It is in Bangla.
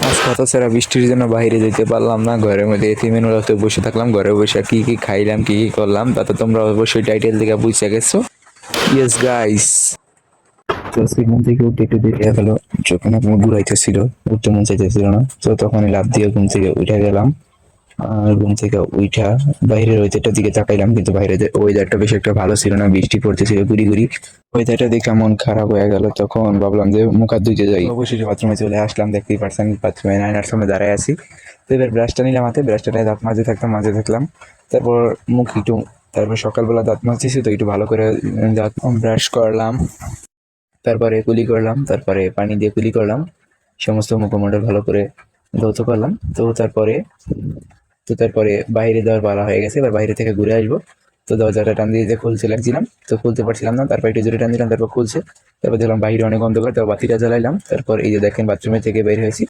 আজ কত সারা বৃষ্টির জন্য বাইরে যেতে পারলাম না, ঘরের মধ্যে এতিমের রাতে বসে থাকলাম। ঘরে বসে কি কি খাইলাম, কি কি করলাম, তা তো তোমরা অবশ্যই টাইটেল থেকে বুঝে গেছো। ইয়েস গাইস, তো আজকে ঘুম থেকে উঠে একটু দেরি হয়ে গেল। যখন আমার ঘুরাইতেছিল, উঠতে মন চাইতেছিল না, তো তখনই লাফ দিয়ে ঘুম থেকে উঠে গেলাম। আর ঘুম থেকে উঠা বাইরের ওয়েদারটার দিকে তাকাইলাম, কিন্তু বাইরের ওয়েদারটা বেশ একটা ভালো ছিল না, বৃষ্টি পড়তেছিল গুড়ি গুড়ি। ওয়েদারটা দেখে মন খারাপ হয়ে গেল। তখন ভাবলাম যে মুখ হাত ধুইতে যাই, অবশেষে বাথরুমে চলে আসলাম। দেখতেই পারছেন বাথরুমে আয়নার সামনে দাঁড়ায় আছি। তো এবার ব্রাশটা নিলাম হাতে, ব্রাশটা দাঁত মাজে থাকলাম। তারপর মুখ একটু, তারপর সকালবেলা দাঁত মাজতেছি তো একটু ভালো করে দাঁত ব্রাশ করলাম। তারপরে কুলি করলাম, তারপরে পানি দিয়ে কুলি করলাম, সমস্ত মুখমণ্ডল ভালো করে ধৌত করলাম। তো তারপরে বাইরে যাওয়ার পালা হয়ে গেছে, এবার বাইরে থেকে ঘুরে আসবো। তো দরজাটা টান দিয়ে খুলতে লাগছিলাম, তো খুলতে পারছিলাম না, তারপর একটু জোরে টান দিলাম, তারপর খুলছে। তারপর দেখলাম বাইরে অনেক অন্ধকার, তারপর বাতিটা জ্বালাইলাম। তারপর এই যে দেখেন বাথরুমে থেকে বের হয়েছি।